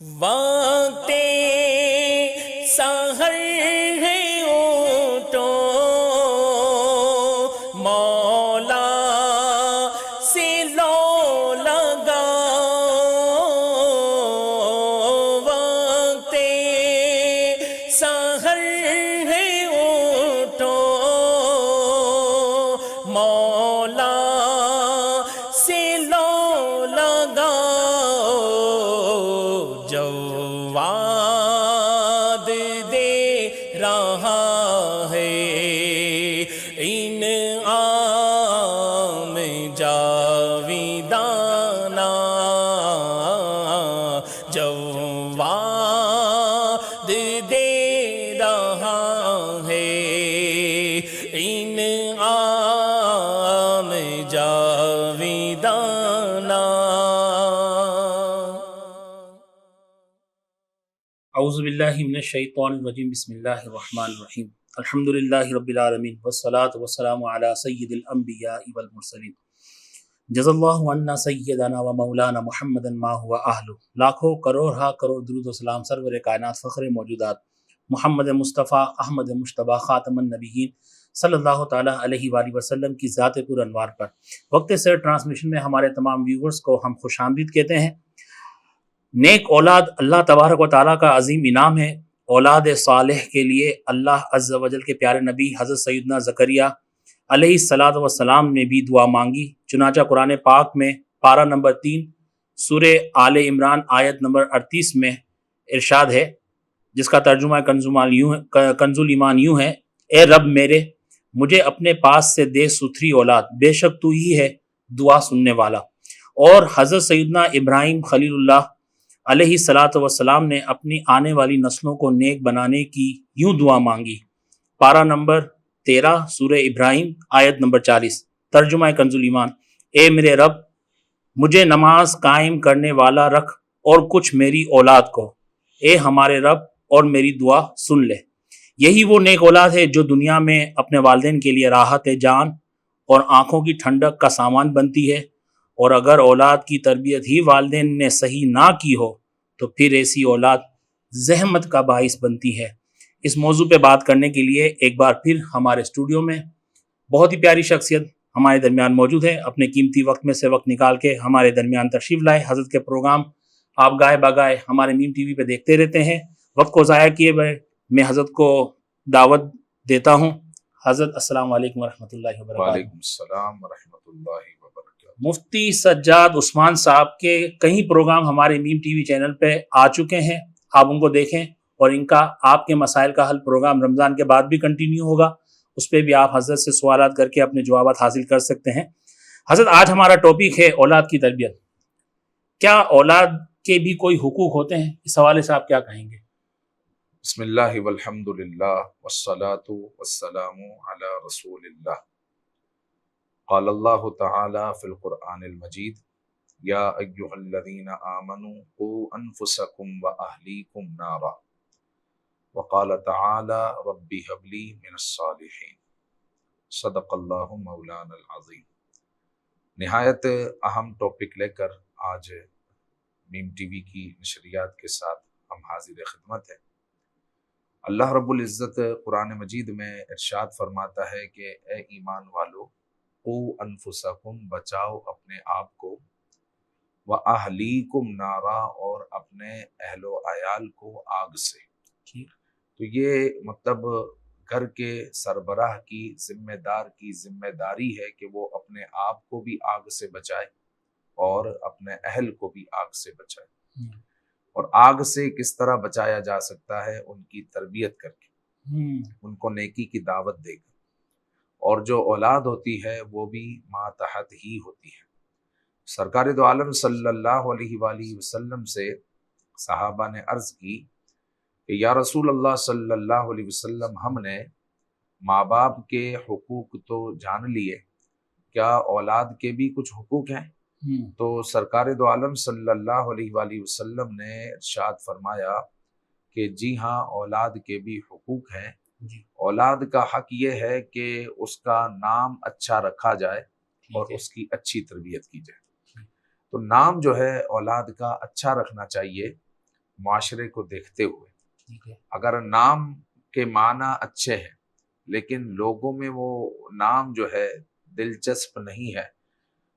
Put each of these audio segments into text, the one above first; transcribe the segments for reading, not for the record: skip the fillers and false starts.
وقت سحر ہے اٹھو مولا سے لو لگاؤ، وقت سحر ہے اٹھو مولا سے لو لگاؤ، جواد دے رہا ہے انعام جاویدانہ، جواد دے رہا ہے انعام جاویدانہ۔ اعوذ باللہ من الشیطان الرجیم، بسم اللہ الرحمن الرحیم، الحمد للہ رب العالمین والصلاة والسلام علی سید الانبیاء والمرسلین، جزا اللہ عنا سیدنا و مولانا محمدا ما هو اہلہ۔ لاکھوں کروڑ ہا کروڑ درود و سلام سرور کائنات فخر موجودات محمد مصطفیٰ احمد مجتبیٰ خاتم النبیین صلی اللہ تعالیٰ علیہ وآلہ وسلم کی ذات پر انوار پر وقت سے ٹرانسمیشن میں ہمارے تمام ویورز کو ہم خوش آمدید کہتے ہیں۔ نیک اولاد اللہ تبارک و تعالیٰ کا عظیم انعام ہے۔ اولاد صالح کے لیے اللہ عز و جل کے پیارے نبی حضرت سیدنا زکریا علیہ الصلاۃ والسلام نے بھی دعا مانگی۔ چنانچہ قرآن پاک میں پارہ نمبر 3 سورہ آل عمران آیت نمبر 38 میں ارشاد ہے، جس کا ترجمہ کنز ایمان یوں ہے: اے رب میرے، مجھے اپنے پاس سے دے ستھری اولاد، بے شک تو ہی ہے دعا سننے والا۔ اور حضرت سیدنا ابراہیم خلیل اللہ علیہ الصلاۃ والسلام نے اپنی آنے والی نسلوں کو نیک بنانے کی یوں دعا مانگی۔ پارہ نمبر 13 سورہ ابراہیم آیت نمبر 40، ترجمہ کنز ایمان: اے میرے رب، مجھے نماز قائم کرنے والا رکھ اور کچھ میری اولاد کو، اے ہمارے رب، اور میری دعا سن لے۔ یہی وہ نیک اولاد ہے جو دنیا میں اپنے والدین کے لیے راحت جان اور آنکھوں کی ٹھنڈک کا سامان بنتی ہے، اور اگر اولاد کی تربیت ہی والدین نے صحیح نہ کی ہو تو پھر ایسی اولاد زحمت کا باعث بنتی ہے۔ اس موضوع پہ بات کرنے کے لیے ایک بار پھر ہمارے اسٹوڈیو میں بہت ہی پیاری شخصیت ہمارے درمیان موجود ہے۔ اپنے قیمتی وقت میں سے وقت نکال کے ہمارے درمیان تشریف لائے۔ حضرت کے پروگرام آپ گائے بگائے ہمارے میم ٹی وی پہ دیکھتے رہتے ہیں، وقت کو ضائع کیے بغیر میں حضرت کو دعوت دیتا ہوں۔ حضرت السلام علیکم ورحمۃ اللہ وبرکاتہ۔ وعلیکم السلام ورحمۃ اللہ وبرکاتہ۔ مفتی سجاد عثمان صاحب کے کئی پروگرام ہمارے میم ٹی وی چینل پہ آ چکے ہیں، آپ ان کو دیکھیں، اور ان کا آپ کے مسائل کا حل پروگرام رمضان کے بعد بھی کنٹینیو ہوگا، اس پہ بھی آپ حضرت سے سوالات کر کے اپنے جوابات حاصل کر سکتے ہیں۔ حضرت آج ہمارا ٹاپک ہے اولاد کی تربیت۔ کیا اولاد کے بھی کوئی حقوق ہوتے ہیں؟ اس حوالے سے آپ کیا کہیں گے؟ بسم اللہ والحمد للہ والصلاة والسلام علی رسول اللہ۔ قال اللہ تعالی فی القرآن المجید: یا ایہا الذین آمنوا قوا انفسکم واہلیکم نارا، وقال تعالی رب ھب لی من الصالحین۔ صدق اللہ مولانا العظیم۔ نہایت اہم ٹاپک لے کر آج میم ٹی وی کی نشریات کے ساتھ ہم حاضر خدمت ہیں۔ اللہ رب العزت قرآن مجید میں ارشاد فرماتا ہے کہ اے ایمان والو، قوا انفسکم، بچاؤ اپنے آپ کو، واہلیکم نارا، اور اپنے اہل و عیال کو آگ سے۔ تو یہ مطلب گھر کے سربراہ کی ذمہ دار کی ذمہ داری ہے کہ وہ اپنے آپ کو بھی آگ سے بچائے اور اپنے اہل کو بھی آگ سے بچائے۔ اور آگ سے کس طرح بچایا جا سکتا ہے؟ ان کی تربیت کر کے، ان کو نیکی کی دعوت دے کر۔ اور جو اولاد ہوتی ہے وہ بھی ماتحت ہی ہوتی ہے۔ سرکار دو عالم صلی اللہ علیہ وآلہ وسلم سے صحابہ نے عرض کی کہ یا رسول اللہ صلی اللہ علیہ وسلم، ہم نے ماں باپ کے حقوق تو جان لیے، کیا اولاد کے بھی کچھ حقوق ہیں؟ تو سرکار دو عالم صلی اللہ علیہ وآلہ وسلم نے ارشاد فرمایا کہ جی ہاں، اولاد کے بھی حقوق ہیں۔ اولاد کا حق یہ ہے کہ اس کا نام اچھا رکھا جائے اور اس کی اچھی تربیت کی جائے۔ تو نام جو ہے اولاد کا اچھا رکھنا چاہیے، معاشرے کو دیکھتے ہوئے ٹھیک ہے، اگر نام کے معنی اچھے ہیں لیکن لوگوں میں وہ نام جو ہے دلچسپ نہیں ہے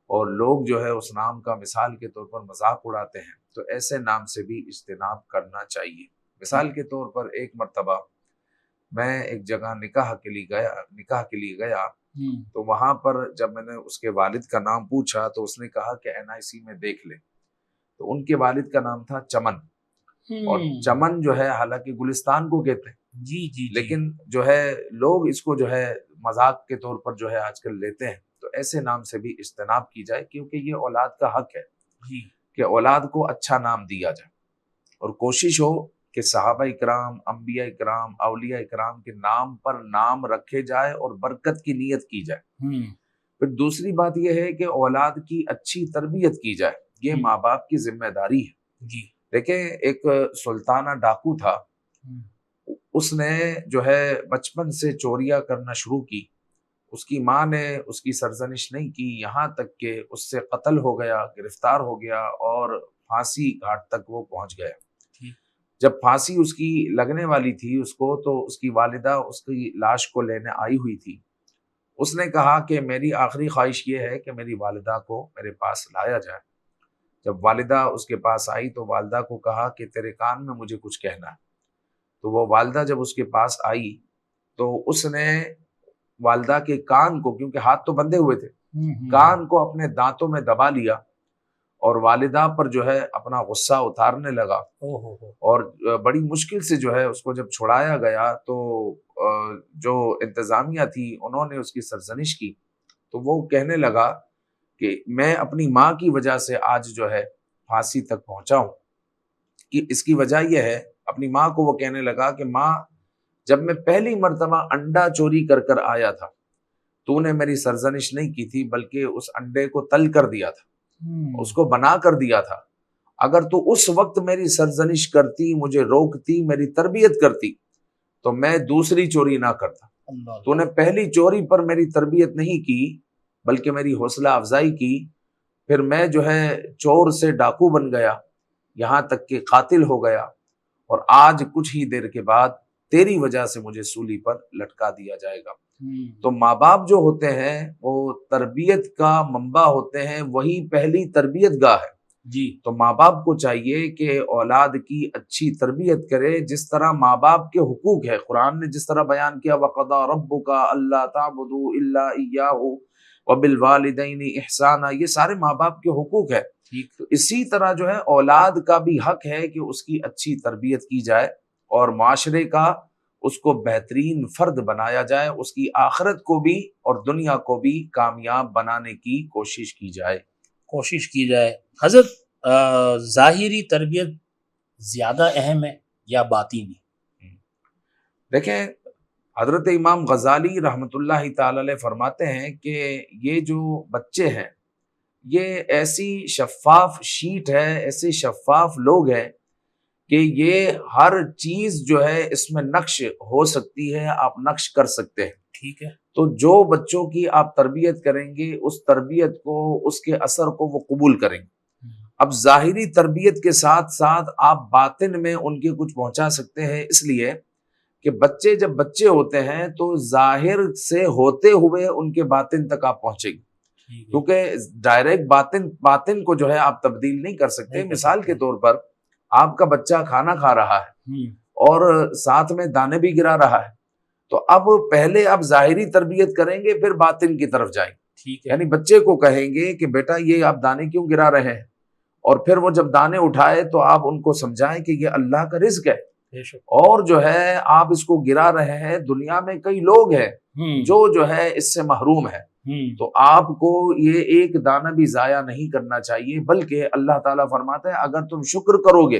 اور لوگ جو ہے اس نام کا مثال کے طور پر مذاق اڑاتے ہیں، تو ایسے نام سے بھی اجتناب کرنا چاہیے۔ مثال کے طور پر ایک مرتبہ میں ایک جگہ نکاح کے لیے گیا تو وہاں پر جب میں نے اس کے والد کا نام پوچھا تو اس نے کہا کہ NIC میں دیکھ لیں، تو ان کے والد کا نام تھا چمن، اور چمن جو ہے حالانکہ گلستان کو کہتے ہیں، جی لیکن جو ہے لوگ اس کو جو ہے مذاق کے طور پر جو ہے آج کل لیتے ہیں، تو ایسے نام سے بھی اجتناب کی جائے کیونکہ یہ اولاد کا حق ہے جی کہ اولاد کو اچھا نام دیا جائے، اور کوشش ہو کہ صحابہ اکرام، انبیاء اکرام، اولیاء اکرام کے نام پر نام رکھے جائے اور برکت کی نیت کی جائے۔ پھر دوسری بات یہ ہے کہ اولاد کی اچھی تربیت کی جائے، یہ ماں باپ کی ذمہ داری ہے۔ جی دیکھیں ایک سلطانہ ڈاکو تھا، اس نے جو ہے بچپن سے چوریاں کرنا شروع کی، اس کی ماں نے اس کی سرزنش نہیں کی، یہاں تک کہ اس سے قتل ہو گیا، گرفتار ہو گیا اور پھانسی گھاٹ تک وہ پہنچ گیا۔ جب پھانسی اس کی لگنے والی تھی اس کو، تو اس کی والدہ اس کی لاش کو لینے آئی ہوئی تھی۔ اس نے کہا کہ میری آخری خواہش یہ ہے کہ میری والدہ کو میرے پاس لایا جائے۔ جب والدہ اس کے پاس آئی تو والدہ کو کہا کہ تیرے کان میں مجھے کچھ کہنا ہے۔ تو وہ والدہ جب اس کے پاس آئی تو اس نے والدہ کے کان کو، کیونکہ ہاتھ تو بندھے ہوئے تھے، کان کو اپنے دانتوں میں دبا لیا اور والدہ پر جو ہے اپنا غصہ اتارنے لگا، اور بڑی مشکل سے جو ہے اس کو جب چھڑایا گیا تو جو انتظامیہ تھی انہوں نے اس کی سرزنش کی، تو وہ کہنے لگا کہ میں اپنی ماں کی وجہ سے آج جو ہے پھانسی تک پہنچا ہوں، کہ اس کی وجہ یہ ہے، اپنی ماں کو وہ کہنے لگا کہ ماں جب میں پہلی مرتبہ انڈا چوری کر آیا تھا تو نے میری سرزنش نہیں کی تھی بلکہ اس انڈے کو تل کر دیا تھا، اس کو بنا کر دیا تھا۔ اگر تو اس وقت میری سرزنش کرتی، مجھے روکتی، میری تربیت کرتی تو میں دوسری چوری نہ کرتا۔ تو نے پہلی چوری پر میری تربیت نہیں کی بلکہ میری حوصلہ افزائی کی، پھر میں جو ہے چور سے ڈاکو بن گیا، یہاں تک کہ قاتل ہو گیا، اور آج کچھ ہی دیر کے بعد تیری وجہ سے مجھے سولی پر لٹکا دیا جائے گا۔ تو ماں باپ جو ہوتے ہیں وہ تربیت کا منبع ہوتے ہیں، وہی پہلی تربیت گاہ ہے۔ جی تو ماں باپ کو چاہیے کہ اولاد کی اچھی تربیت کرے، جس طرح ماں باپ کے حقوق ہے، قرآن نے جس طرح بیان کیا وَقَضَىٰ رَبُّكَ أَلَّا تَعْبُدُوا إِلَّا إِيَّاهُ وَبِالْوَالِدَيْنِ إِحْسَانًا، یہ سارے ماں باپ کے حقوق ہے۔ تو اسی طرح جو ہے اولاد کا بھی حق ہے کہ اس کی اچھی تربیت کی جائے اور معاشرے کا اس کو بہترین فرد بنایا جائے، اس کی آخرت کو بھی اور دنیا کو بھی کامیاب بنانے کی کوشش کی جائے۔ حضرت ظاہری تربیت زیادہ اہم ہے یا باطنی؟ دیکھیں حضرت امام غزالی رحمۃ اللہ تعالی علیہ فرماتے ہیں کہ یہ جو بچے ہیں یہ ایسی شفاف شیٹ ہے، ایسے شفاف لوگ ہیں کہ یہ ہر چیز جو ہے اس میں نقش ہو سکتی ہے، آپ نقش کر سکتے ہیں۔ ٹھیک ہے، تو جو بچوں کی آپ تربیت کریں گے اس تربیت کو، اس کے اثر کو وہ قبول کریں گے۔ اب ظاہری تربیت کے ساتھ ساتھ آپ باطن میں ان کے کچھ پہنچا سکتے ہیں، اس لیے کہ بچے جب بچے ہوتے ہیں تو ظاہر سے ہوتے ہوئے ان کے باطن تک آپ پہنچیں گے، کیونکہ ڈائریکٹ باطن کو جو ہے آپ تبدیل نہیں کر سکتے۔ مثال کے طور پر آپ کا بچہ کھانا کھا رہا ہے اور ساتھ میں دانے بھی گرا رہا ہے، تو اب پہلے آپ ظاہری تربیت کریں گے پھر باطن کی طرف جائیں گے۔ یعنی بچے کو کہیں گے کہ بیٹا یہ آپ دانے کیوں گرا رہے ہیں، اور پھر وہ جب دانے اٹھائے تو آپ ان کو سمجھائیں کہ یہ اللہ کا رزق ہے، اور جو ہے آپ اس کو گرا رہے ہیں، دنیا میں کئی لوگ ہیں جو ہے اس سے محروم ہے، تو آپ کو یہ ایک دانہ بھی ضائع نہیں کرنا چاہیے، بلکہ اللہ تعالیٰ فرماتا ہے اگر تم شکر کرو گے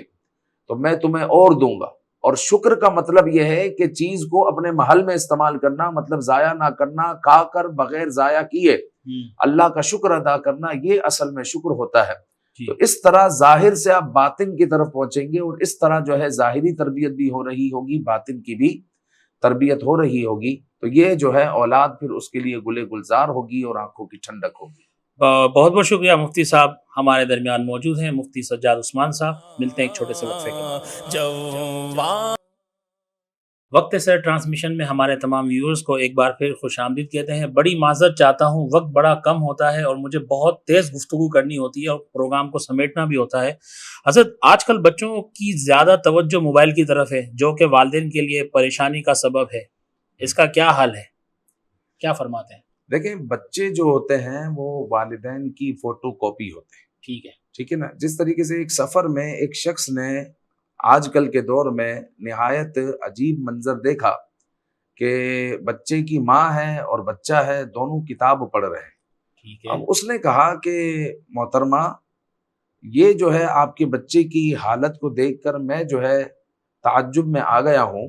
تو میں تمہیں اور دوں گا۔ اور شکر کا مطلب یہ ہے کہ چیز کو اپنے محل میں استعمال کرنا، مطلب ضائع نہ کرنا، کھا کر بغیر ضائع کیے اللہ کا شکر ادا کرنا، یہ اصل میں شکر ہوتا ہے۔ تو اس طرح ظاہر سے آپ باطن کی طرف پہنچیں گے، اور اس طرح جو ہے ظاہری تربیت بھی ہو رہی ہوگی، باطن کی بھی تربیت ہو رہی ہوگی، تو یہ جو ہے اولاد پھر اس کے لیے گلے گلزار ہوگی اور آنکھوں کی ٹھنڈک ہوگی۔ بہت بہت شکریہ مفتی صاحب ہمارے درمیان موجود ہیں، مفتی سجاد عثمان صاحب. ملتے ہیں ایک چھوٹے سے وقفے کے بعد. جوان وقت سر ٹرانسمیشن میں ہمارے تمام ویورز کو ایک بار پھر خوش آمدید کہتے ہیں. بڑی معذرت چاہتا ہوں، وقت بڑا کم ہوتا ہے اور مجھے بہت تیز گفتگو کرنی ہوتی ہے اور پروگرام کو سمیٹنا بھی ہوتا ہے. حضرت، آج کل بچوں کی زیادہ توجہ موبائل کی طرف ہے، جو کہ والدین کے لیے پریشانی کا سبب ہے. اس کا کیا حل ہے؟ کیا فرماتے ہیں؟ دیکھیں، بچے جو ہوتے ہیں وہ والدین کی فوٹو کاپی ہوتے ہیں. ٹھیک ہے نا. جس طریقے سے ایک سفر میں ایک شخص نے آج کل کے دور میں نہایت عجیب منظر دیکھا کہ بچے کی ماں ہے اور بچہ ہے، دونوں کتاب پڑھ رہے ہیں. اب اس نے کہا کہ محترمہ، یہ جو ہے آپ کے بچے کی حالت کو دیکھ کر میں جو ہے تعجب میں آ گیا ہوں.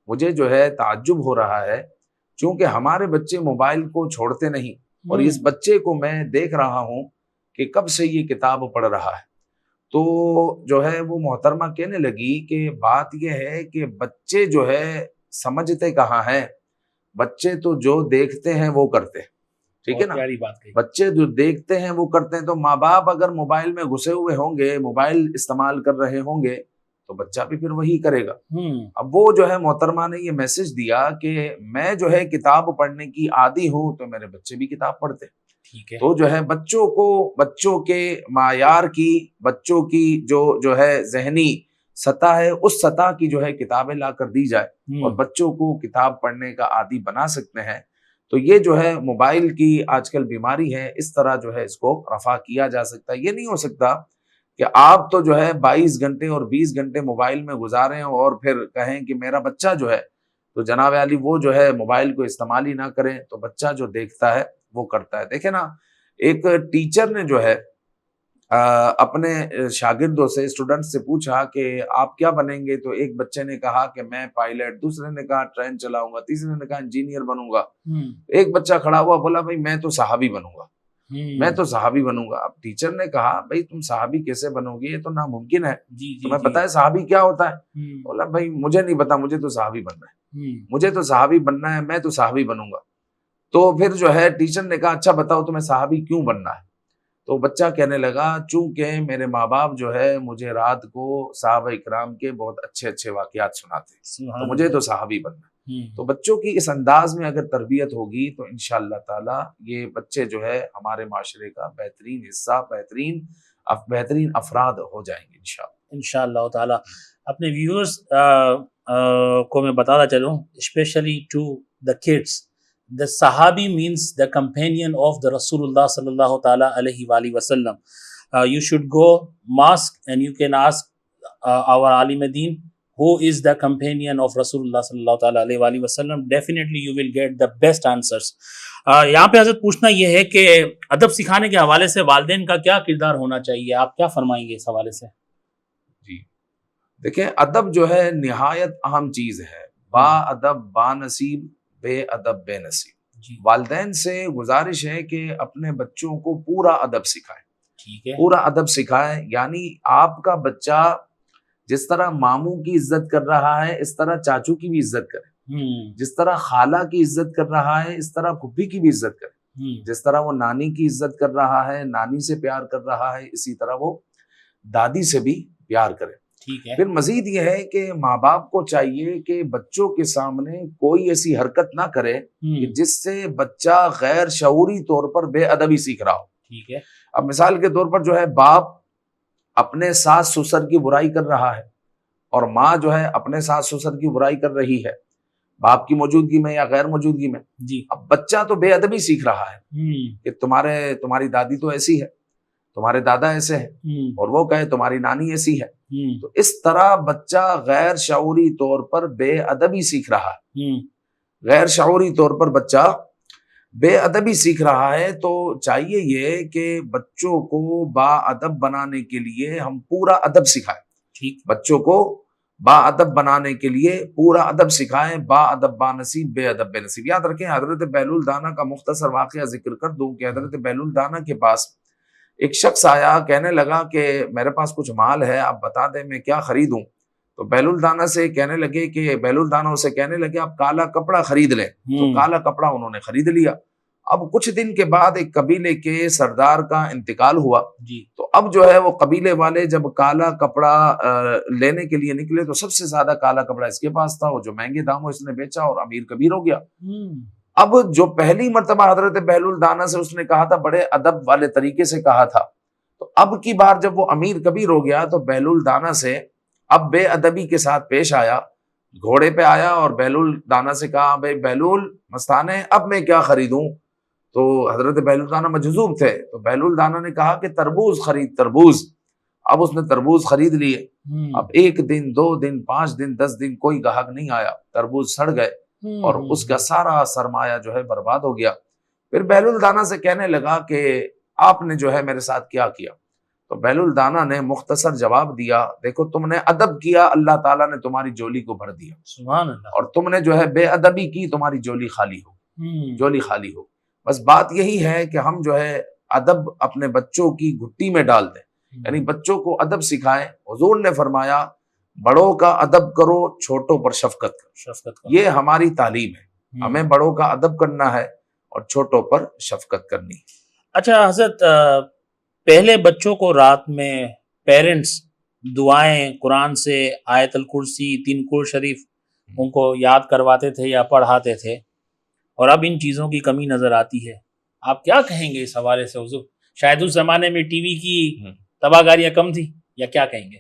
مجھے جو ہے تعجب ہو رہا ہے، چونکہ ہمارے بچے موبائل کو چھوڑتے نہیں، اور اس بچے کو میں دیکھ رہا ہوں کہ کب سے یہ کتاب پڑھ رہا ہے. تو جو ہے وہ محترمہ کہنے لگی کہ بات یہ ہے کہ بچے جو ہے سمجھتے کہاں ہیں، بچے تو جو دیکھتے ہیں وہ کرتے ہیں. ٹھیک ہے نا. بچے جو دیکھتے ہیں وہ کرتے ہیں. تو ماں باپ اگر موبائل میں گھسے ہوئے ہوں گے، موبائل استعمال کر رہے ہوں گے، تو بچہ بھی پھر وہی کرے گا. اب وہ جو ہے محترمہ نے یہ میسج دیا کہ میں جو ہے کتاب پڑھنے کی عادی ہوں، تو میرے بچے بھی کتاب پڑھتے. تو جو ہے بچوں کے معیار کی، بچوں کی جو ہے ذہنی سطح ہے، اس سطح کی جو ہے کتابیں لا کر دی جائے اور بچوں کو کتاب پڑھنے کا عادی بنا سکتے ہیں. تو یہ جو ہے موبائل کی آج کل بیماری ہے، اس طرح جو ہے اس کو رفع کیا جا سکتا ہے. یہ نہیں ہو سکتا کہ آپ تو جو ہے 22 گھنٹے اور 20 گھنٹے موبائل میں گزاریں اور پھر کہیں کہ میرا بچہ جو ہے، تو جناب علی وہ جو ہے موبائل کو استعمال ہی نہ کریں. تو بچہ جو دیکھتا ہے وہ کرتا ہے. دیکھیں نا، ایک ٹیچر نے جو ہے اپنے شاگردوں سے، اسٹوڈنٹ سے پوچھا کہ آپ کیا بنیں گے؟ تو ایک بچے نے کہا کہ میں پائلٹ، دوسرے نے کہا ٹرین چلاؤں گا، تیسرے نے کہا انجینئر بنوں گا. ایک بچہ کھڑا ہوا بولا بھائی میں تو صحابی بنوں گا، میں تو صحابی بنوں گا. اب ٹیچر نے کہا بھائی تم صحابی کیسے بنو گے، یہ تو ناممکن ہے. تمہیں پتہ ہے صحابی کیا ہوتا ہے؟ بولا بھائی مجھے نہیں پتا، مجھے تو صحابی بننا ہے، مجھے تو صحابی بننا ہے، میں تو صحابی بنوں گا. تو پھر جو ہے ٹیچر نے کہا اچھا بتاؤ تمہیں صحابی کیوں بننا ہے؟ تو بچہ کہنے لگا چونکہ میرے ماں باپ جو ہے مجھے رات کو صحابہ اکرام کے بہت اچھے اچھے واقعات سناتے، تو مجھے تو صحابی بننا ہے. تو بچوں کی اس انداز میں اگر تربیت ہوگی تو انشاءاللہ تعالی یہ بچے جو ہے ہمارے معاشرے کا بہترین حصہ، بہترین افراد ہو جائیں گے انشاءاللہ تعالی. اپنے ویورز کو میں بتاتا چلوں، especially to the kids, the Sahabi means the companion of the Rasulullah sallallahu ta'ala alayhi wa alihi wasallam. You should go mosque and you can ask our alim deen who is the companion of Rasulullah sallallahu ta'ala alayhi wa alihi wasallam. Definitely you will get the best answers. یہاں پہ حضرت پوچھنا یہ ہے کہ ادب سکھانے کے حوالے سے والدین کا کیا کردار ہونا چاہیے، آپ کیا فرمائیں گے اس حوالے سے؟ جی دیکھیں، ادب جو ہے نہایت اہم چیز ہے. با ادب با نصیب، بے ادب بے نصیب. والدین سے گزارش ہے کہ اپنے بچوں کو پورا ادب سکھائیں. ٹھیک ہے، پورا ادب سکھائیں. یعنی آپ کا بچہ جس طرح ماموں کی عزت کر رہا ہے اس طرح چاچو کی بھی عزت کرے، جس طرح خالہ کی عزت کر رہا ہے اس طرح پھوپھی کی بھی عزت کرے، جس طرح وہ نانی کی عزت کر رہا ہے، نانی سے پیار کر رہا ہے، اسی طرح وہ دادی سے بھی پیار کرے. پھر مزید یہ ہے کہ ماں باپ کو چاہیے کہ بچوں کے سامنے کوئی ایسی حرکت نہ کرے کہ جس سے بچہ غیر شعوری طور پر بے ادبی سیکھ رہا ہو. ٹھیک ہے. اب مثال کے طور پر جو ہے باپ اپنے ساس سسر کی برائی کر رہا ہے اور ماں جو ہے اپنے ساس سسر کی برائی کر رہی ہے، باپ کی موجودگی میں یا غیر موجودگی میں. اب بچہ تو بے ادبی سیکھ رہا ہے کہ تمہاری دادی تو ایسی ہے، تمہارے دادا ایسے ہیں، اور وہ کہے تمہاری نانی ایسی ہے. تو اس طرح بچہ غیر شعوری طور پر بے ادبی سیکھ رہا ہے. غیر شعوری طور پر بچہ بے ادبی سیکھ رہا ہے. تو چاہیے یہ کہ بچوں کو با ادب بنانے کے لیے ہم پورا ادب سکھائیں. بچوں کو با ادب بنانے کے لیے پورا ادب سکھائیں. با ادب با نصیب، بے ادب بے نصیب. یاد رکھیں، حضرت بہلول دانا کا مختصر واقعہ ذکر کر دوں کہ حضرت بہلول دانا کے پاس ایک شخص آیا، کہنے لگا کہ میرے پاس کچھ مال ہے، آپ بتا دیں میں کیا خریدوں. تو بہلول دانا سے کہنے لگے کہ بہلول دانا اسے کہنے لگے آپ کالا کپڑا خرید لیں. تو کالا کپڑا انہوں نے خرید لیا. اب کچھ دن کے بعد ایک قبیلے کے سردار کا انتقال ہوا جی تو اب جو ہے وہ قبیلے والے جب کالا کپڑا لینے کے لیے نکلے تو سب سے زیادہ کالا کپڑا اس کے پاس تھا، وہ جو مہنگے داموں اس نے بیچا اور امیر کبیر ہو گیا۔ اب جو پہلی مرتبہ حضرت بہلول دانا سے اس نے کہا تھا بڑے ادب والے طریقے سے کہا تھا، تو اب کی بار جب وہ امیر کبیر ہو گیا تو بہلول دانا سے اب بے ادبی کے ساتھ پیش آیا، گھوڑے پہ آیا اور بہلول دانا سے کہا بھائی بہلول مستانے اب میں کیا خریدوں؟ تو حضرت بہلول دانا مجذوب تھے، تو بہلول دانا نے کہا کہ تربوز خرید تربوز۔ اب اس نے تربوز خرید لیے، اب 1 دن 2 دن 5 دن 10 دن کوئی گاہک نہیں آیا، تربوز سڑ گئے اور اس کا سارا سرمایہ جو ہے برباد ہو گیا۔ پھر بہلول دانا سے کہنے لگا کہ آپ نے جو ہے میرے ساتھ کیا کیا؟ تو بہلول دانا نے مختصر جواب دیا، دیکھو تم نے ادب کیا، اللہ تعالیٰ نے تمہاری جولی کو بھر دیا، سبحان اللہ، اور تم نے جو ہے بے ادبی کی، تمہاری جولی خالی ہو، جولی خالی ہو۔ بس بات یہی ہے کہ ہم جو ہے ادب اپنے بچوں کی گھٹی میں ڈال دیں، یعنی بچوں کو ادب سکھائیں۔ حضور نے فرمایا بڑوں کا ادب کرو، چھوٹوں پر شفقت کرو، یہ ہماری تعلیم ہے، ہمیں بڑوں کا ادب کرنا ہے اور چھوٹوں پر شفقت کرنی ہے۔ اچھا حضرت، پہلے بچوں کو رات میں پیرنٹس دعائیں قرآن سے آیت الکرسی 3 قرآن شریف ان کو یاد کرواتے تھے یا پڑھاتے تھے، اور اب ان چیزوں کی کمی نظر آتی ہے، آپ کیا کہیں گے اس حوالے سے حضور؟ شاید اس زمانے میں ٹی وی کی تباہ کاریاں کم تھی، یا کیا کہیں گے؟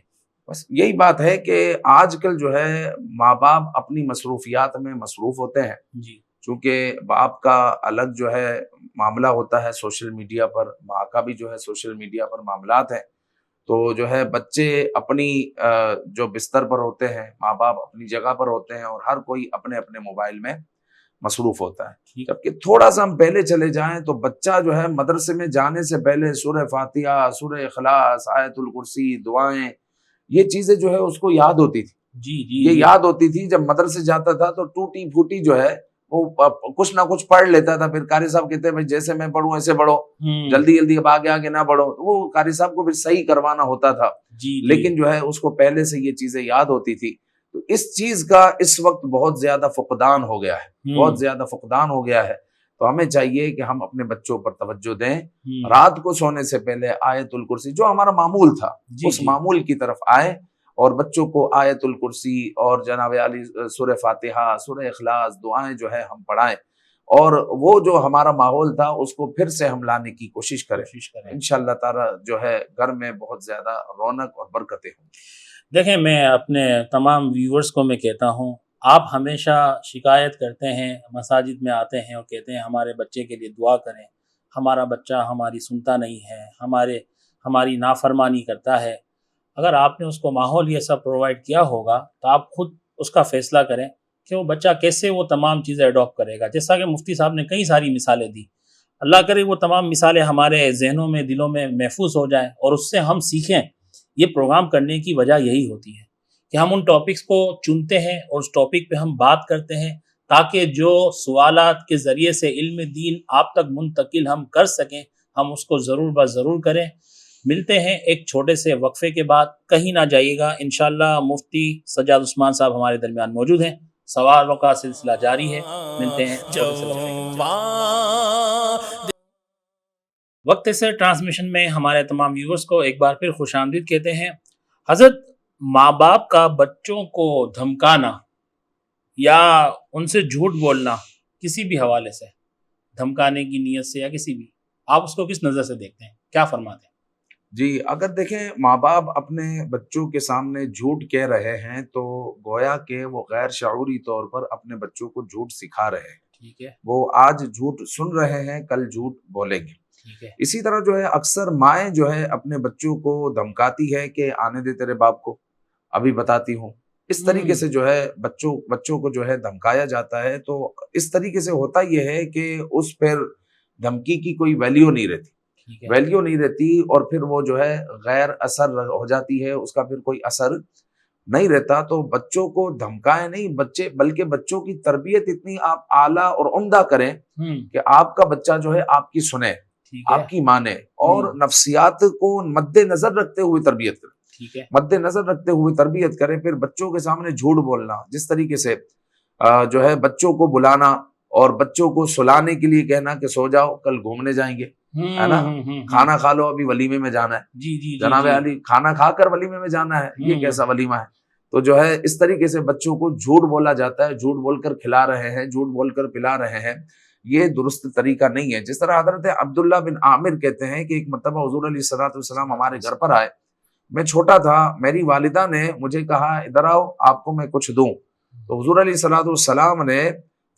بس یہی بات ہے کہ آج کل جو ہے ماں باپ اپنی مصروفیات میں مصروف ہوتے ہیں، جی، چونکہ باپ کا الگ جو ہے معاملہ ہوتا ہے سوشل میڈیا پر، ماں کا بھی جو ہے سوشل میڈیا پر معاملات ہیں، تو جو ہے بچے اپنی جو بستر پر ہوتے ہیں، ماں باپ اپنی جگہ پر ہوتے ہیں، اور ہر کوئی اپنے اپنے موبائل میں مصروف ہوتا ہے۔ جبکہ تھوڑا سا ہم پہلے چلے جائیں تو بچہ جو ہے مدرسے میں جانے سے پہلے سورہ فاتحہ، سورہ اخلاص، آیت الکرسی، دعائیں، یہ چیزیں جو ہے اس کو یاد ہوتی تھی، یہ یاد ہوتی تھی۔ جب مدرسے جاتا تھا تو ٹوٹی پھوٹی جو ہے وہ کچھ نہ کچھ پڑھ لیتا تھا، پھر قاری صاحب کہتے ہیں جیسے میں پڑھوں ایسے پڑھو، جلدی جلدی اب آگے آگے نہ بڑھو، تو وہ قاری صاحب کو پھر صحیح کروانا ہوتا تھا، لیکن جو ہے اس کو پہلے سے یہ چیزیں یاد ہوتی تھی۔ تو اس چیز کا اس وقت بہت زیادہ فقدان ہو گیا ہے، بہت زیادہ فقدان ہو گیا ہے، تو ہمیں چاہیے کہ ہم اپنے بچوں پر توجہ دیں، رات کو سونے سے پہلے آیت الکرسی جو ہمارا معمول تھا اس معمول کی طرف آئیں، اور بچوں کو آیت الکرسی اور جناب علی سورہ فاتحہ، سورہ اخلاص، دعائیں جو ہے ہم پڑھائیں، اور وہ جو ہمارا ماحول تھا اس کو پھر سے ہم لانے کی کوشش کریں۔ انشاءاللہ تعالی جو ہے گھر میں بہت زیادہ رونق اور برکتیں ہوں۔ دیکھیں، میں اپنے تمام ویورز کو میں کہتا ہوں، آپ ہمیشہ شکایت کرتے ہیں، مساجد میں آتے ہیں اور کہتے ہیں ہمارے بچے کے لیے دعا کریں، ہمارا بچہ ہماری سنتا نہیں ہے، ہماری نافرمانی کرتا ہے۔ اگر آپ نے اس کو ماحول یہ سب پرووائڈ کیا ہوگا تو آپ خود اس کا فیصلہ کریں کہ وہ بچہ کیسے وہ تمام چیزیں اڈاپٹ کرے گا۔ جیسا کہ مفتی صاحب نے کئی ساری مثالیں دی، اللہ کرے وہ تمام مثالیں ہمارے ذہنوں میں، دلوں میں محفوظ ہو جائیں اور اس سے ہم سیکھیں۔ یہ پروگرام کرنے کی وجہ یہی ہوتی ہے کہ ہم ان ٹاپکس کو چنتے ہیں اور اس ٹاپک پہ ہم بات کرتے ہیں، تاکہ جو سوالات کے ذریعے سے علم دین آپ تک منتقل ہم کر سکیں، ہم اس کو ضرور ضرور کریں۔ ملتے ہیں ایک چھوٹے سے وقفے کے بعد، کہیں نہ جائیے گا، انشاءاللہ مفتی سجاد عثمان صاحب ہمارے درمیان موجود ہیں، سوالوں کا سلسلہ جاری ہے۔ ملتے ہیں چھوٹے سے وقفے کے بعد۔ وقت سے ٹرانسمیشن میں ہمارے تمام ویورز کو ایک بار پھر خوش آمدید کہتے ہیں۔ حضرت، ماں باپ کا بچوں کو دھمکانا یا ان سے جھوٹ بولنا کسی بھی حوالے سے، دھمکانے کی نیت سے یا کسی بھی، آپ اس کو کس نظر سے دیکھتے ہیں، کیا فرماتے ہیں؟ جی، اگر دیکھیں ماں باپ اپنے بچوں کے سامنے جھوٹ کہہ رہے ہیں تو گویا کہ وہ غیر شعوری طور پر اپنے بچوں کو جھوٹ سکھا رہے ہیں۔ ٹھیک ہے، وہ آج جھوٹ سن رہے ہیں، کل جھوٹ بولیں گے۔ ٹھیک ہے، اسی طرح جو ہے اکثر مائیں جو ہے اپنے بچوں کو دھمکاتی ہے کہ آنے دے تیرے باپ کو، ابھی بتاتی ہوں۔ اس طریقے سے جو ہے بچوں کو جو ہے دھمکایا جاتا ہے، تو اس طریقے سے ہوتا یہ ہے کہ اس پر دھمکی کی کوئی ویلیو نہیں رہتی، ویلیو نہیں رہتی، اور پھر وہ جو ہے غیر اثر ہو جاتی ہے، اس کا پھر کوئی اثر نہیں رہتا۔ تو بچوں کو دھمکائیں نہیں، بلکہ بچوں کی تربیت اتنی آپ اعلیٰ اور عمدہ کریں کہ آپ کا بچہ جو ہے آپ کی سنے، آپ کی مانے، اور نفسیات کو مد نظر رکھتے ہوئے تربیت کریں، مد نظر رکھتے ہوئے تربیت کریں۔ پھر بچوں کے سامنے جھوٹ بولنا، جس طریقے سے جو ہے بچوں کو بلانا اور بچوں کو سلانے کے لیے کہنا کہ سو جاؤ کل گھومنے جائیں گے، ہے نا، کھانا کھا لو ابھی ولیمے میں جانا ہے، جی جناب علی کھانا کھا کر ولیمے میں جانا ہے، یہ کیسا ولیمہ ہے؟ تو جو ہے اس طریقے سے بچوں کو جھوٹ بولا جاتا ہے، جھوٹ بول کر کھلا رہے ہیں، جھوٹ بول کر پلا رہے ہیں، یہ درست طریقہ نہیں ہے۔ جس طرح حضرت عبداللہ بن عامر کہتے ہیں کہ ایک مرتبہ حضور علیہ الصلوۃ والسلام ہمارے گھر پر آئے، میں چھوٹا تھا، میری والدہ نے مجھے کہا ادھر آؤ آپ کو میں کچھ دوں، تو حضور علیہ الصلوۃ والسلام نے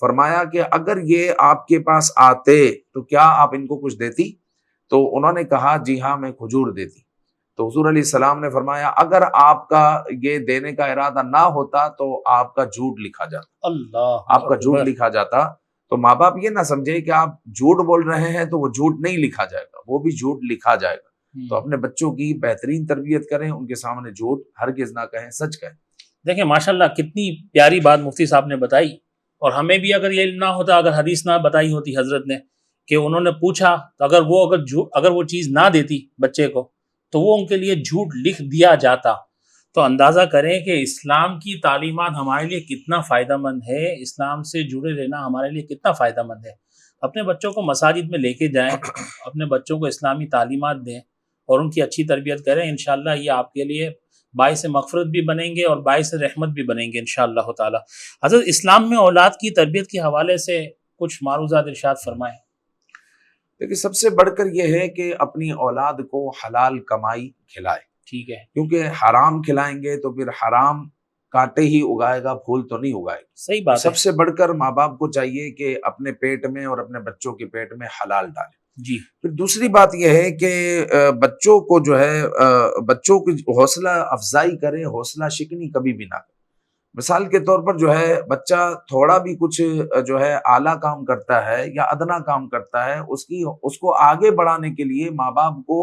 فرمایا کہ اگر یہ آپ کے پاس آتے تو کیا آپ ان کو کچھ دیتی؟ تو انہوں نے کہا جی ہاں میں کھجور دیتی۔ تو حضور علیہ السلام نے فرمایا اگر آپ کا یہ دینے کا ارادہ نہ ہوتا تو آپ کا جھوٹ لکھا جاتا، اللہ آپ کا جھوٹ لکھا جاتا۔ تو ماں باپ یہ نہ سمجھے کہ آپ جھوٹ بول رہے ہیں تو وہ جھوٹ نہیں لکھا جائے گا، وہ بھی جھوٹ لکھا جائے گا۔ تو اپنے بچوں کی بہترین تربیت کریں، ان کے سامنے جھوٹ ہرگز نہ کہیں، سچ کہیں۔ دیکھیں ماشاءاللہ کتنی پیاری بات مفتی صاحب نے بتائی، اور ہمیں بھی اگر یہ نہ ہوتا، اگر حدیث نہ بتائی ہوتی حضرت نے کہ انہوں نے پوچھا تو اگر وہ چیز نہ دیتی بچے کو تو وہ ان کے لیے جھوٹ لکھ دیا جاتا، تو اندازہ کریں کہ اسلام کی تعلیمات ہمارے لیے کتنا فائدہ مند ہے، اسلام سے جڑے رہنا ہمارے لیے کتنا فائدہ مند ہے۔ اپنے بچوں کو مساجد میں لے کے جائیں، اپنے بچوں کو اسلامی تعلیمات دیں اور ان کی اچھی تربیت کریں، انشاءاللہ یہ آپ کے لیے باعث مغفرت بھی بنیں گے اور باعث رحمت بھی بنیں گے انشاءاللہ تعالی۔ حضرت اسلام میں اولاد کی تربیت کے حوالے سے کچھ معروضات ارشاد فرمائیں۔ لیکن سب سے بڑھ کر یہ ہے کہ اپنی اولاد کو حلال کمائی کھلائے، ٹھیک ہے، کیونکہ حرام کھلائیں گے تو پھر حرام کانٹے ہی اگائے گا، پھول تو نہیں اگائے گا۔ صحیح بات ہے۔ سب سے بڑھ کر ماں باپ کو چاہیے کہ اپنے پیٹ میں اور اپنے بچوں کے پیٹ میں حلال ڈالیں۔ جی، پھر دوسری بات یہ ہے کہ بچوں کو جو ہے بچوں کی حوصلہ افزائی کریں، حوصلہ شکنی کبھی بھی نہ کریں۔ مثال کے طور پر جو ہے بچہ تھوڑا بھی کچھ جو ہے اعلیٰ کام کرتا ہے یا ادنا کام کرتا ہے، اس کو آگے بڑھانے کے لیے ماں باپ کو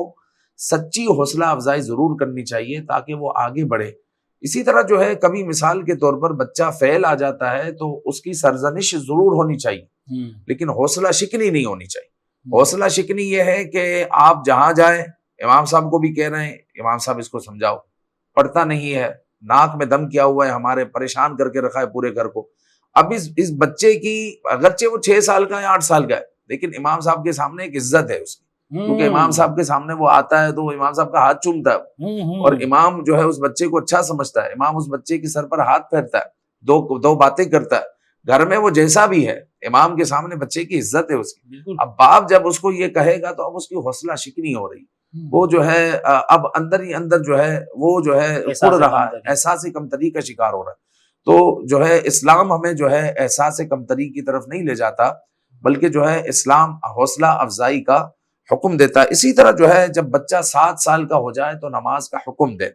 سچی حوصلہ افزائی ضرور کرنی چاہیے تاکہ وہ آگے بڑھے۔ اسی طرح جو ہے کبھی مثال کے طور پر بچہ فیل آ جاتا ہے تو اس کی سرزنش ضرور ہونی چاہیے، لیکن حوصلہ شکنی نہیں ہونی چاہیے۔ حوصلہ شکنی یہ ہے کہ آپ جہاں جائیں، امام صاحب کو بھی کہہ رہے ہیں امام صاحب اس کو سمجھاؤ، پڑھتا نہیں ہے، ناک میں دم کیا ہوا ہے، ہمارے پریشان کر کے رکھا ہے پورے گھر کو۔ اب اس بچے کی اگرچہ وہ 6 سال کا ہے 8 سال کا ہے، لیکن امام صاحب کے سامنے ایک عزت ہے اس کی، کیونکہ امام صاحب کے سامنے وہ آتا ہے تو وہ امام صاحب کا ہاتھ چومتا ہے، اور امام جو ہے اس بچے کو اچھا سمجھتا ہے، امام اس بچے کے سر پر ہاتھ پھیرتا ہے، دو باتیں کرتا ہے۔ گھر میں وہ جیسا بھی ہے، امام کے سامنے بچے کی عزت ہے اس کی۔ اب باپ جب اس کو یہ کہے گا تو اب اس کی حوصلہ شکنی ہو رہی، وہ جو ہے اب اندر ہی اندر جو ہے وہ جو ہے اڑ رہا ہے، احساس کمتری کا شکار ہو رہا ہے۔ تو جو ہے اسلام ہمیں جو ہے احساس کمتری کی طرف نہیں لے جاتا، بلکہ جو ہے اسلام حوصلہ افزائی کا حکم دیتا ہے۔ اسی طرح جو ہے جب بچہ 7 سال کا ہو جائے تو نماز کا حکم دے،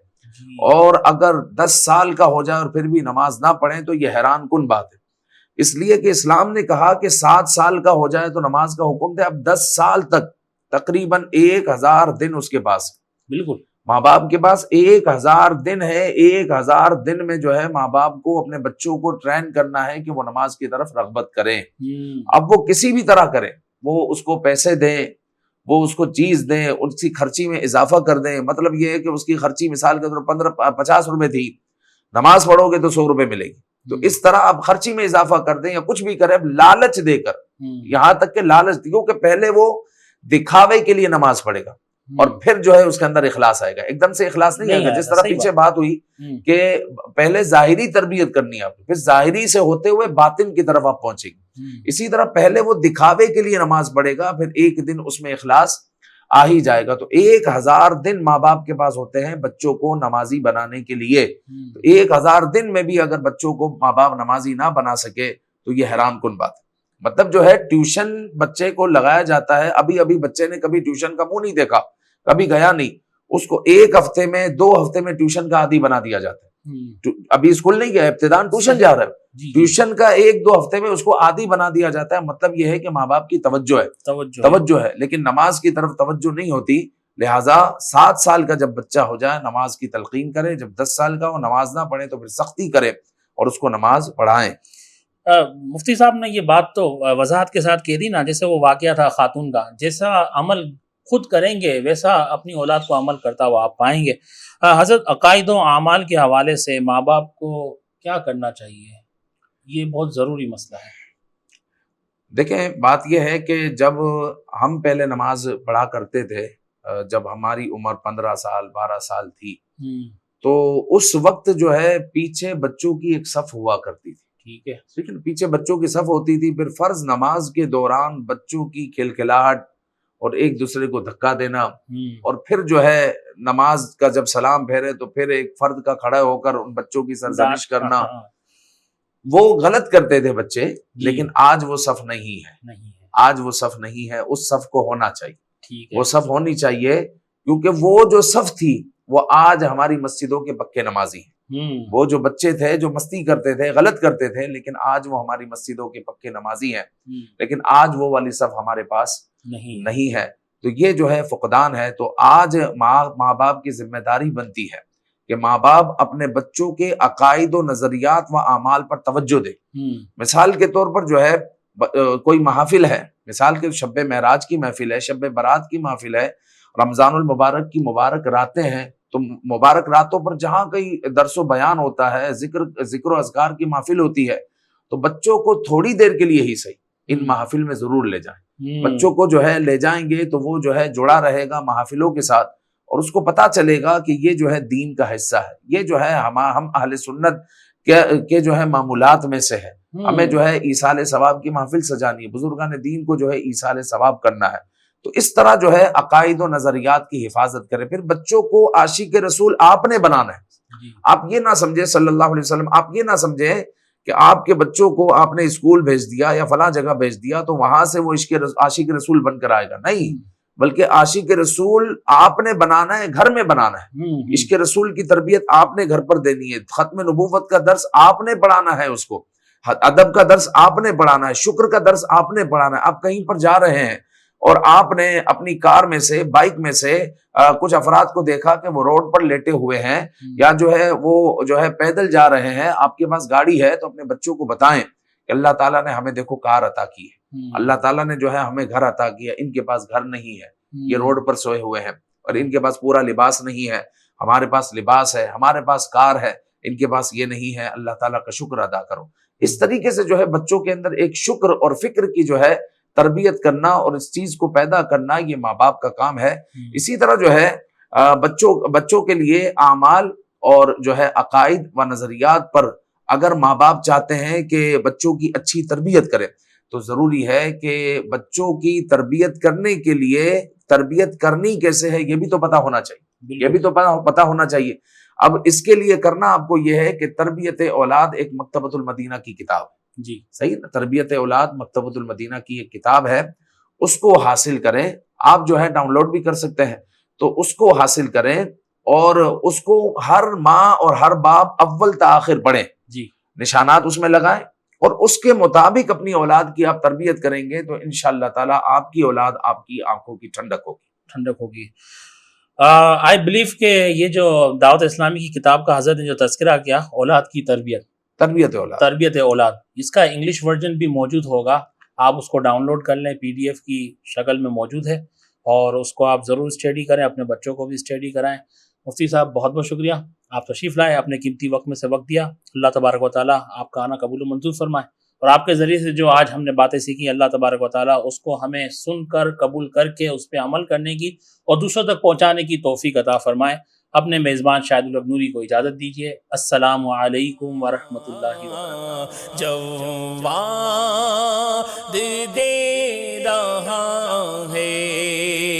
اور اگر 10 سال کا ہو جائے اور پھر بھی نماز نہ پڑھیں تو یہ حیران کن بات ہے، اس لیے کہ اسلام نے کہا کہ 7 سال کا ہو جائے تو نماز کا حکم دے۔ اب 10 سال تک تقریباً 1000 دن اس کے پاس ہے، بالکل ماں باپ کے پاس 1000 دن ہے۔ 1000 دن میں جو ہے ماں باپ کو اپنے بچوں کو ٹرین کرنا ہے کہ وہ نماز کی طرف رغبت کریں۔ اب وہ کسی بھی طرح کریں، وہ اس کو پیسے دیں، وہ اس کو چیز دیں، اس کی خرچی میں اضافہ کر دیں۔ مطلب یہ ہے کہ اس کی خرچی مثال کے طور پر 50 روپے تھی، نماز پڑھو گے تو 100 روپے ملے گی، تو اس طرح آپ خرچی میں اضافہ کر دیں یا کچھ بھی کریں، لالچ دے کر، یہاں تک کہ لالچ، کیونکہ پہلے وہ دکھاوے کے لیے نماز پڑھے گا اور پھر جو ہے اس کے اندر اخلاص آئے گا۔ ایک دم سے اخلاص نہیں آئے گا، جس طرح پیچھے بات ہوئی کہ پہلے ظاہری تربیت کرنی ہے آپ کو، پھر ظاہری سے ہوتے ہوئے باطن کی طرف آپ پہنچے گی۔ اسی طرح پہلے وہ دکھاوے کے لیے نماز پڑھے گا، پھر ایک دن اس میں اخلاص آ ہی جائے گا۔ تو 1000 دن ماں باپ کے پاس ہوتے ہیں بچوں کو نمازی بنانے کے لیے، 1000 دن میں بھی اگر بچوں کو ماں باپ نمازی نہ بنا سکے تو یہ حیران کن بات ہے۔ مطلب جو ہے ٹیوشن بچے کو لگایا جاتا ہے، ابھی بچے نے کبھی ٹیوشن کا منہ نہیں دیکھا، کبھی گیا نہیں، اس کو 1 ہفتے میں 2 ہفتے میں ٹیوشن کا عادی بنا دیا جاتا ہے۔ ابھی اسکول نہیں گیا، ابتدائن ٹیوشن جا رہا ہے، ٹیوشن کا 1-2 ہفتے میں اس کو عادی بنا دیا جاتا ہے۔ مطلب یہ ہے کہ ماں باپ کی توجہ ہے، لیکن نماز کی طرف توجہ نہیں ہوتی۔ لہٰذا 7 سال کا جب بچہ ہو جائے نماز کی تلقین کرے، جب 10 سال کا وہ نماز نہ پڑھے تو پھر سختی کرے اور اس کو نماز پڑھائیں۔ مفتی صاحب نے یہ بات تو وضاحت کے ساتھ کہہ دی نا، جیسے وہ واقعہ تھا خاتون کا، جیسا عمل خود کریں گے ویسا اپنی اولاد کو عمل کرتا ہوا آپ پائیں گے۔ حضرت عقائد و اعمال کے حوالے سے ماں باپ کو کیا کرنا چاہیے؟ یہ بہت ضروری مسئلہ ہے۔ دیکھیں بات یہ ہے کہ جب ہم پہلے نماز پڑھا کرتے تھے، جب ہماری عمر 15 سال 12 سال تھی، تو اس وقت جو ہے پیچھے بچوں کی ایک صف ہوا کرتی تھی، ٹھیک ہے، لیکن پیچھے بچوں کی صف ہوتی تھی، پھر فرض نماز کے دوران بچوں کی کھلکھلاہٹ اور ایک دوسرے کو دھکا دینا، اور پھر جو ہے نماز کا جب سلام پھیرے تو پھر ایک فرد کا کھڑا ہو کر ان بچوں کی سرزنش کرنا، وہ غلط کرتے تھے بچے، لیکن آج وہ صف نہیں ہے، آج وہ صف نہیں ہے، اس صف کو ہونا چاہیے، وہ صف ہونی چاہیے، کیونکہ وہ جو صف تھی وہ آج ہماری مسجدوں کے پکے نمازی ہیں، وہ جو بچے تھے جو مستی کرتے تھے غلط کرتے تھے، لیکن آج وہ ہماری مسجدوں کے پکے نمازی ہیں، لیکن آج وہ والی صف ہمارے پاس نہیں ہے، تو یہ جو ہے فقدان ہے۔ تو آج ماں باپ کی ذمہ داری بنتی ہے کہ ماں باپ اپنے بچوں کے عقائد و نظریات و اعمال پر توجہ دے۔ مثال کے طور پر جو ہے کوئی محافل ہے، مثال کے شب معراج کی محفل ہے، شب برات کی محفل ہے، رمضان المبارک کی مبارک راتیں ہیں، تو مبارک راتوں پر جہاں کئی درس و بیان ہوتا ہے، ذکر و اذکار کی محفل ہوتی ہے، تو بچوں کو تھوڑی دیر کے لیے ہی صحیح ان محافل میں ضرور لے جائیں، بچوں کو جو ہے لے جائیں گے تو وہ جو ہے جڑا رہے گا محافلوں کے ساتھ، اور اس کو پتا چلے گا کہ یہ جو ہے دین کا حصہ ہے، یہ جو ہے ہم اہل سنت کے جو ہے معمولات میں سے ہے، ہمیں جو ہے ایصال ثواب کی محفل سجانی ہے، بزرگان دین کو جو ہے ایصال ثواب کرنا ہے، تو اس طرح جو ہے عقائد و نظریات کی حفاظت کرے۔ پھر بچوں کو عاشق رسول آپ نے بنانا ہے، آپ یہ نہ سمجھے صلی اللہ علیہ وسلم، آپ یہ نہ سمجھے کہ آپ کے بچوں کو آپ نے اسکول بھیج دیا یا فلاں جگہ بھیج دیا تو وہاں سے وہ عاشق رسول بن کر آئے گا، نہیں، بلکہ عاشق رسول آپ نے بنانا ہے، گھر میں بنانا ہے، عشق رسول کی تربیت آپ نے گھر پر دینی ہے، ختم نبوت کا درس آپ نے پڑھانا ہے، اس کو ادب کا درس آپ نے پڑھانا ہے، شکر کا درس آپ نے پڑھانا ہے۔ آپ کہیں پر جا رہے ہیں اور آپ نے اپنی کار میں سے بائک میں سے کچھ افراد کو دیکھا کہ وہ روڈ پر لیٹے ہوئے ہیں یا جو ہے وہ جو ہے پیدل جا رہے ہیں، آپ کے پاس گاڑی ہے، تو اپنے بچوں کو بتائیں کہ اللہ تعالیٰ نے ہمیں دیکھو کار عطا کی ہے، اللہ تعالیٰ نے جو ہے ہمیں گھر عطا کیا، ان کے پاس گھر نہیں ہے، یہ روڈ پر سوئے ہوئے ہیں، اور ان کے پاس پورا لباس نہیں ہے، ہمارے پاس لباس ہے، ہمارے پاس کار ہے، ان کے پاس یہ نہیں ہے، اللہ تعالیٰ کا شکر ادا کرو۔ اس طریقے سے جو ہے بچوں کے اندر ایک شکر اور فکر کی جو ہے تربیت کرنا اور اس چیز کو پیدا کرنا، یہ ماں باپ کا کام ہے۔ اسی طرح جو ہے بچوں کے لیے اعمال اور جو ہے عقائد و نظریات پر اگر ماں باپ چاہتے ہیں کہ بچوں کی اچھی تربیت کریں، تو ضروری ہے کہ بچوں کی تربیت کرنے کے لیے تربیت کرنی کیسے ہے یہ بھی تو پتا ہونا چاہیے، یہ بھی تو پتا ہونا چاہیے۔ اب اس کے لیے کرنا آپ کو یہ ہے کہ تربیت اولاد ایک مکتبۃ المدینہ کی کتاب ہے، جی صحیح نا، تربیت اولاد مکتبۃ المدینہ کی ایک کتاب ہے، اس کو حاصل کریں، آپ جو ہے ڈاؤن لوڈ بھی کر سکتے ہیں، تو اس کو حاصل کریں اور اس کو ہر ماں اور ہر باپ اول تا آخر پڑھیں، جی نشانات اس میں لگائیں، اور اس کے مطابق اپنی اولاد کی آپ تربیت کریں گے تو انشاءاللہ تعالیٰ آپ کی اولاد آپ کی آنکھوں کی ٹھنڈک ہوگی۔ آئی بلیو کہ یہ جو دعوت اسلامی کی کتاب کا حضرت نے جو تذکرہ کیا، اولاد کی تربیت اولاد، اس کا انگلش ورژن بھی موجود ہوگا، آپ اس کو ڈاؤن لوڈ کر لیں، PDF کی شکل میں موجود ہے، اور اس کو آپ ضرور اسٹڈی کریں، اپنے بچوں کو بھی اسٹڈی کرائیں۔ مفتی صاحب بہت بہت شکریہ، آپ تشریف لائے، اپنے قیمتی وقت میں سے وقت دیا، اللہ تبارک و تعالیٰ آپ کا آنا قبول و منظور فرمائے، اور آپ کے ذریعے سے جو آج ہم نے باتیں سیکھی، اللہ تبارک و تعالیٰ اس کو ہمیں سن کر قبول کر کے اس پہ عمل کرنے کی اور دوسروں تک پہنچانے کی توفیق عطا فرمائے۔ اپنے میزبان شاہد الحق نوری کو اجازت دیجیے، السلام علیکم ورحمۃ اللہ وبرکاتہ۔ جواد دے رہا